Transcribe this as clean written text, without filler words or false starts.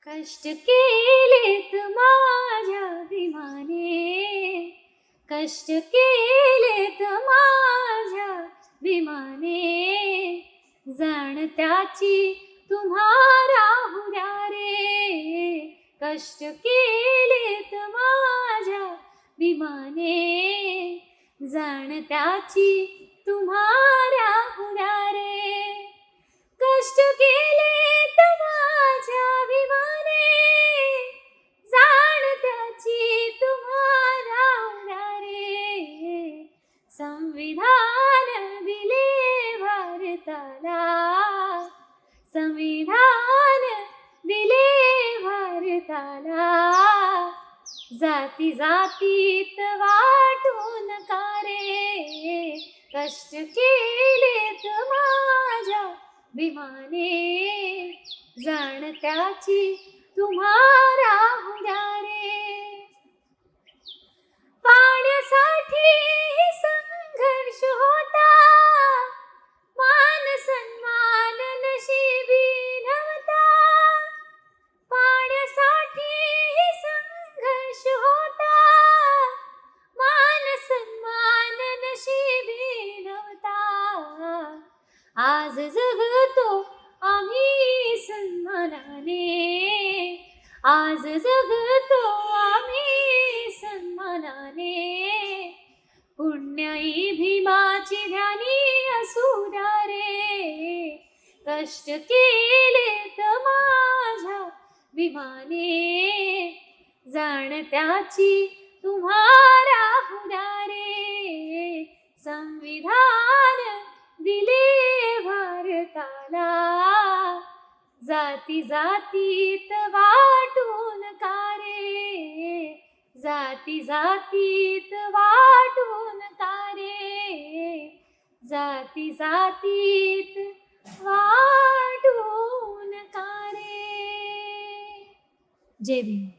कष्ट केलेत माझ्या भीमाने, कष्ट केलेत माझ्या भीमाने, जाण त्याची तुम्हाला हुद्या रे. कष्ट केलेत माझ्या भीमाने, जाण त्याची तुम्हाला हुद्या रे. कष्ट केलेत माझ्या भीमाने, जाण त्याची तुम्हाला हुद्या रे. संविधान दिले भारताला, संविधान दिले भारताला, जाती जातीत वाटून का रे. कष्ट केलेत माझ्या भीमाने, जाण त्याची तुम्हाला हुद्या रे. पाण्यासाठी संघर्ष होता, मान सन्मान नशिबी नव्हता. पाण्यासाठी संघर्ष होता, मान सन्मान नशिबी नव्हता. आज जगतो आम्ही सन्मानाने, आज जगतो आम्ही सन्मानाने. पुण्याई भीमाची ध्यानी असू द्या रे. कष्ट केलेत माझ्या भीमाने, जाण त्याची तुम्हाला हुद्या रे. संविधान दिले भारताला, जाती जातीत वाटून का रे. जाती जातीत वाटून का रे. जाती जातीत वाटून का रे. जय भीम.